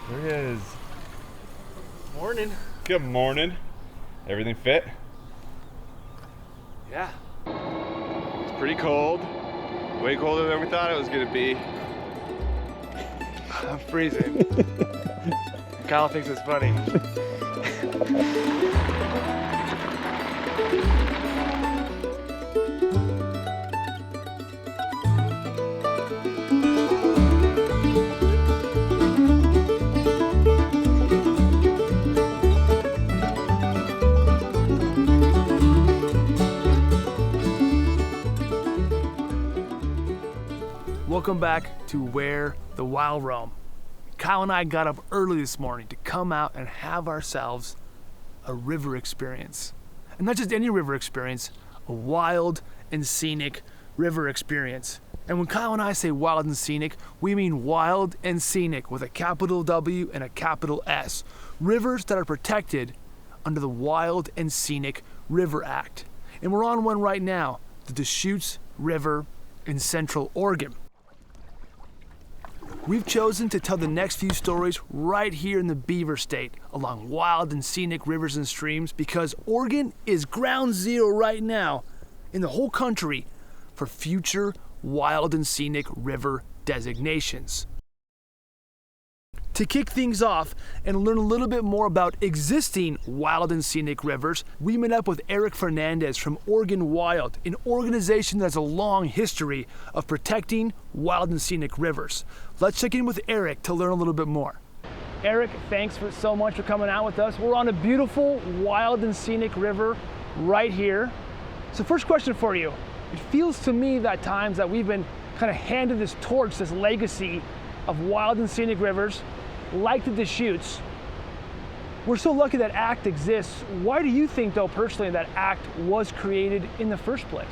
There he is. Morning. Good morning. Everything fit? Yeah. It's pretty cold. Way colder than we thought it was gonna be. I'm freezing. Kyle thinks it's funny. Welcome back to Where the Wild Roam. Kyle and I got up early this morning to come out and have ourselves a river experience. And not just any river experience, a wild and scenic river experience. And when Kyle and I say wild and scenic, we mean wild and scenic with a capital W and a capital S. Rivers that are protected under the Wild and Scenic River Act. And we're on one right now, the Deschutes River in Central Oregon. We've chosen to tell the next few stories right here in the Beaver State along wild and scenic rivers and streams because Oregon is ground zero right now in the whole country for future wild and scenic river designations. To kick things off and learn a little bit more about existing wild and scenic rivers, we met up with Erik Fernadez from Oregon Wild, an organization that has a long history of protecting wild and scenic rivers. Let's check in with Erik to learn a little bit more. Erik, thanks so much for coming out with us. We're on a beautiful wild and scenic river right here. So first question for you. It feels to me that times that we've been kind of handed this torch, this legacy of wild and scenic rivers, like the Deschutes. We're so lucky that act exists. Why do you think, though, personally, that act was created in the first place?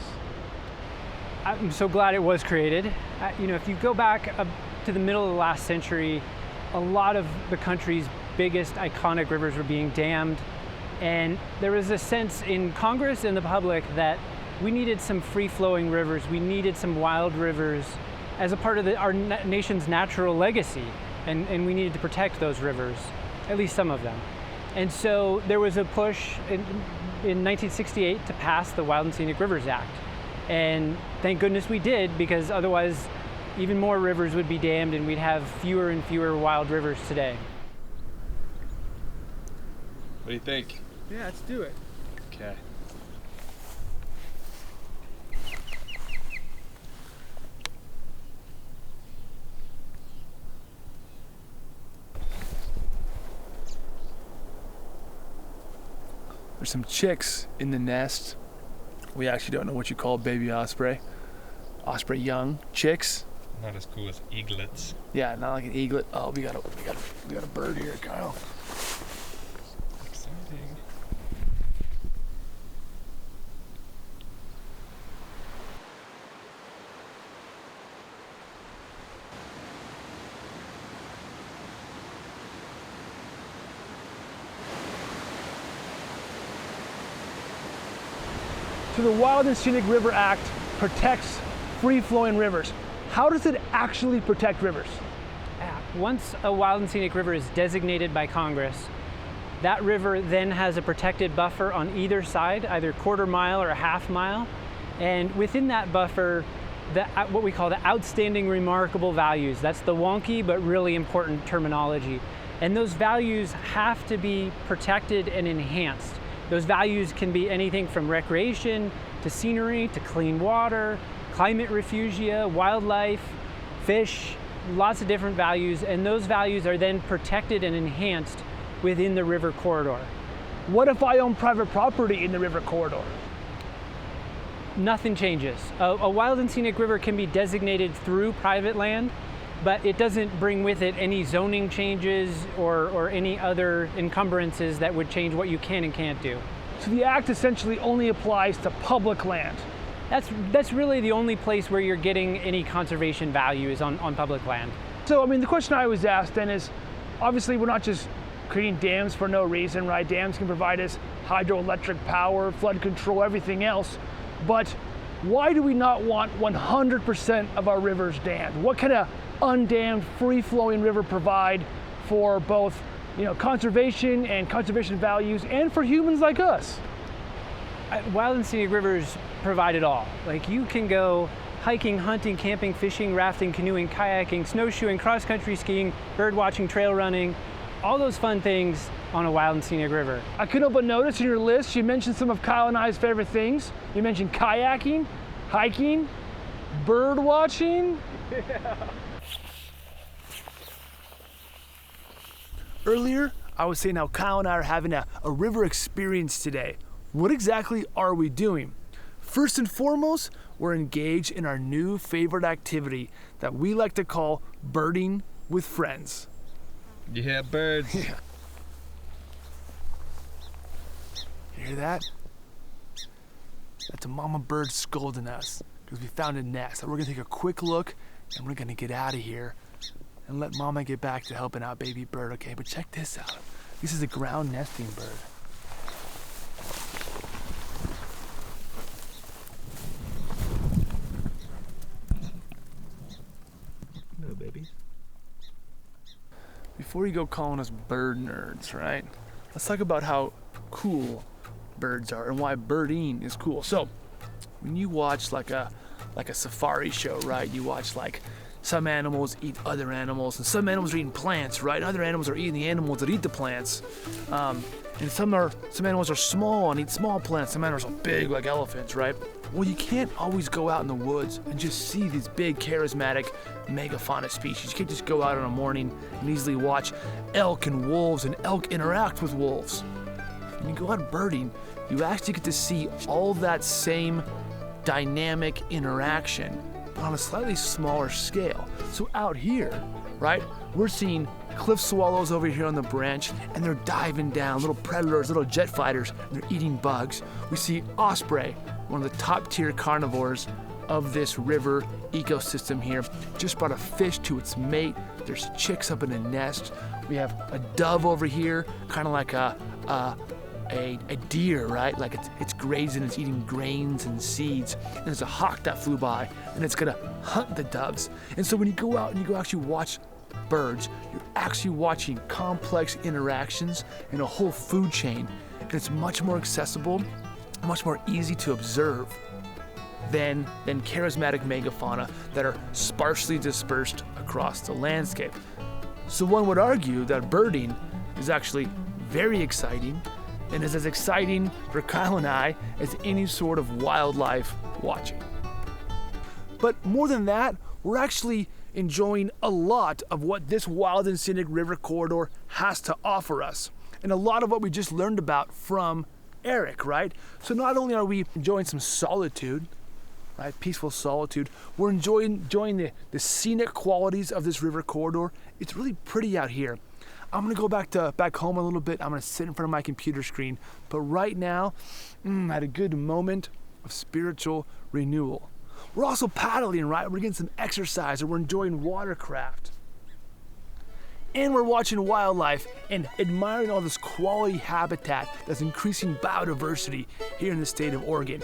I'm so glad it was created. If you go back up to the middle of the last century, a lot of the country's biggest iconic rivers were being dammed. And there was a sense in Congress and the public that we needed some free-flowing rivers. We needed some wild rivers as a part of our nation's natural legacy. And we needed to protect those rivers, at least some of them. And so there was a push in 1968 to pass the Wild and Scenic Rivers Act. And thank goodness we did, because otherwise even more rivers would be dammed and we'd have fewer and fewer wild rivers today. What do you think? Yeah, let's do it. Okay. There's some chicks in the nest. We actually don't know what you call baby osprey. Osprey young chicks. Not as cool as eaglets. Yeah, not like an eaglet. Oh, we got a bird here, Kyle. Exciting. So the Wild and Scenic River Act protects free-flowing rivers. How does it actually protect rivers? Once a wild and scenic river is designated by Congress, that river then has a protected buffer on either side, either quarter mile or a half mile. And within that buffer, what we call the outstanding remarkable values. That's the wonky but really important terminology. And those values have to be protected and enhanced. Those values can be anything from recreation to scenery to clean water, climate refugia, wildlife, fish, lots of different values, and those values are then protected and enhanced within the river corridor. What if I own private property in the river corridor? Nothing changes. A wild and scenic river can be designated through private land, but it doesn't bring with it any zoning changes or any other encumbrances that would change what you can and can't do. So the act essentially only applies to public land. That's really the only place where you're getting any conservation value is on public land. So, the question I was asked then is, obviously we're not just creating dams for no reason, right? Dams can provide us hydroelectric power, flood control, everything else. But why do we not want 100% of our rivers dammed? What can a undammed, free-flowing river provide for both, conservation and conservation values, and for humans like us. Wild and Scenic Rivers provide it all. Like, you can go hiking, hunting, camping, fishing, rafting, canoeing, kayaking, snowshoeing, cross-country skiing, bird watching, trail running, all those fun things on a Wild and Scenic River. I couldn't help but notice in your list, you mentioned some of Kyle and I's favorite things. You mentioned kayaking, hiking, bird watching. Yeah. Earlier, I was saying how Kyle and I are having a river experience today. What exactly are we doing? First and foremost, we're engaged in our new favorite activity that we like to call birding with friends. Yeah, birds. Yeah. You hear that? That's a mama bird scolding us because we found a nest. So we're gonna take a quick look and we're gonna get out of here and let mama get back to helping out baby bird, okay? But check this out. This is a ground nesting bird. No, baby. Before you go calling us bird nerds, right? Let's talk about how cool birds are and why birding is cool. So, when you watch like a safari show, right? You watch like some animals eat other animals, and some animals are eating plants, right? And other animals are eating the animals that eat the plants. And some animals are small and eat small plants. Some animals are big like elephants, right? Well, you can't always go out in the woods and just see these big, charismatic megafauna species. You can't just go out in the morning and easily watch elk and wolves and elk interact with wolves. When you go out birding, you actually get to see all that same dynamic interaction, but on a slightly smaller scale. So out here, right, we're seeing cliff swallows over here on the branch, and they're diving down, little predators, little jet fighters, and they're eating bugs. We see osprey, one of the top tier carnivores of this river ecosystem here, just brought a fish to its mate. There's chicks up in a nest. We have a dove over here, kind of like a deer, right? Like it's grazing, it's eating grains and seeds. And there's a hawk that flew by, and it's gonna hunt the doves. And so when you go out and you go actually watch birds, you're actually watching complex interactions in a whole food chain, and it's much more accessible, much more easy to observe than charismatic megafauna that are sparsely dispersed across the landscape. So one would argue that birding is actually very exciting, and is as exciting for Kyle and I as any sort of wildlife watching. But more than that, we're actually enjoying a lot of what this Wild and Scenic River corridor has to offer us, and a lot of what we just learned about from Erik, right? So not only are we enjoying some solitude, right, peaceful solitude, we're enjoying the scenic qualities of this river corridor. It's really pretty out here. I'm gonna go back home a little bit. I'm gonna sit in front of my computer screen. But right now, I had a good moment of spiritual renewal. We're also paddling, right? We're getting some exercise, and we're enjoying watercraft. And we're watching wildlife and admiring all this quality habitat that's increasing biodiversity here in the state of Oregon.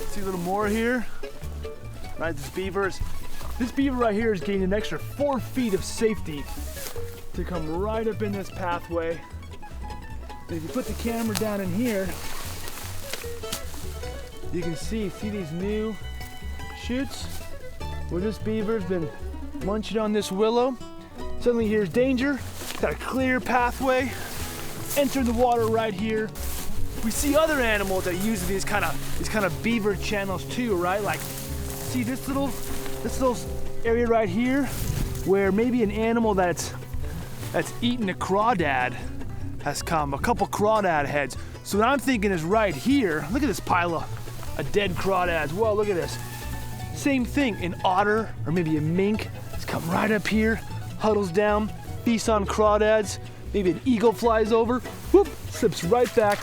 See a little more here, right? This beaver right here is getting an extra 4 feet of safety to come right up in this pathway. And if you put the camera down in here, you can see these new shoots where this beaver's been munching on this willow. Suddenly here's danger, got a clear pathway, enter the water right here. We see other animals that use these kind of beaver channels too, right? Like, see this little area right here where maybe an animal that's eaten a crawdad has come, a couple crawdad heads. So what I'm thinking is right here, look at this pile of dead crawdads. Whoa, look at this. Same thing, an otter or maybe a mink has come right up here, huddles down, feasts on crawdads. Maybe an eagle flies over, whoop, slips right back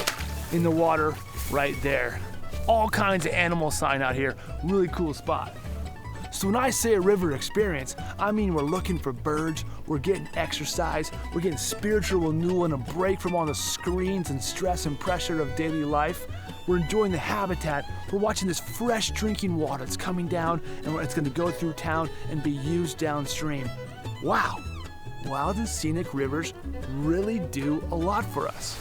in the water right there. All kinds of animal sign out here, really cool spot. So when I say a river experience, I mean we're looking for birds, we're getting exercise, we're getting spiritual renewal and a break from all the screens and stress and pressure of daily life. we're enjoying the habitat, we're watching this fresh drinking water that's coming down and it's going to go through town and be used downstream. Wow, wild and scenic rivers really do a lot for us.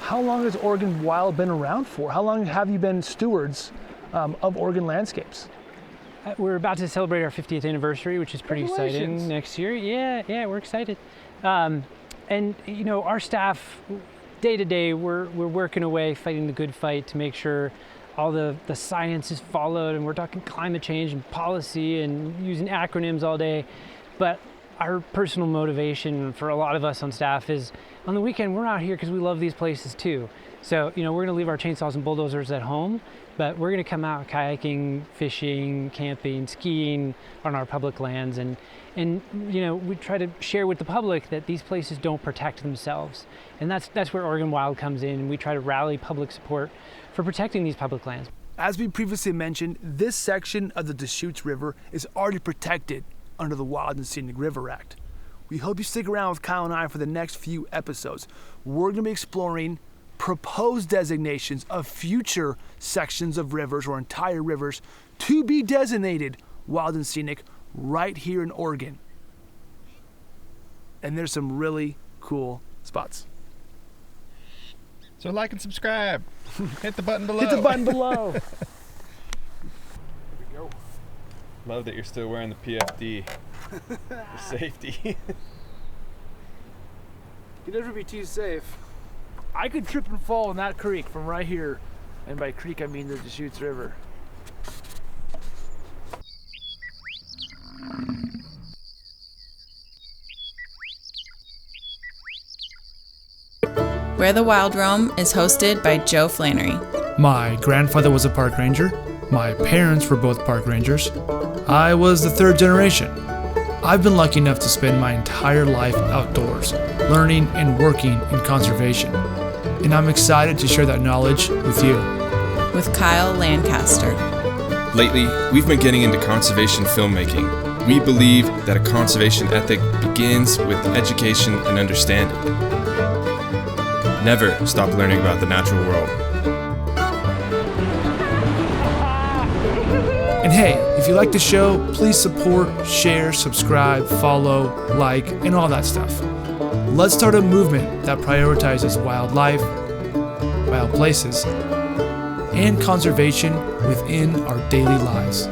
How long has Oregon Wild been around for? How long have you been stewards of Oregon landscapes? We're about to celebrate our 50th anniversary, which is pretty exciting next year. Yeah, we're excited. And you know, our staff, day to day, we're working away, fighting the good fight to make sure all the science is followed, and we're talking climate change and policy and using acronyms all day. But our personal motivation for a lot of us on staff is, on the weekend, we're out here because we love these places too. So, you know, we're gonna leave our chainsaws and bulldozers at home, but we're gonna come out kayaking, fishing, camping, skiing on our public lands. And you know, we try to share with the public that these places don't protect themselves. And that's where Oregon Wild comes in, and we try to rally public support for protecting these public lands. As we previously mentioned, this section of the Deschutes River is already protected under the Wild and Scenic River Act. We hope you stick around with Kyle and I for the next few episodes. We're going to be exploring proposed designations of future sections of rivers or entire rivers to be designated wild and scenic right here in Oregon. And there's some really cool spots. So like and subscribe. Hit the button below. Hit the button below. Love that you're still wearing the PFD for safety. You'd never be too safe. I could trip and fall in that creek from right here. And by creek, I mean the Deschutes River. Where the Wild Roam is hosted by Joe Flannery. My grandfather was a park ranger. My parents were both park rangers. I was the third generation. I've been lucky enough to spend my entire life outdoors, learning and working in conservation. And I'm excited to share that knowledge with you. With Kyle Lancaster. Lately, we've been getting into conservation filmmaking. We believe that a conservation ethic begins with education and understanding. Never stop learning about the natural world. And hey, if you like the show, please support, share, subscribe, follow, like, and all that stuff. Let's start a movement that prioritizes wildlife, wild places, and conservation within our daily lives.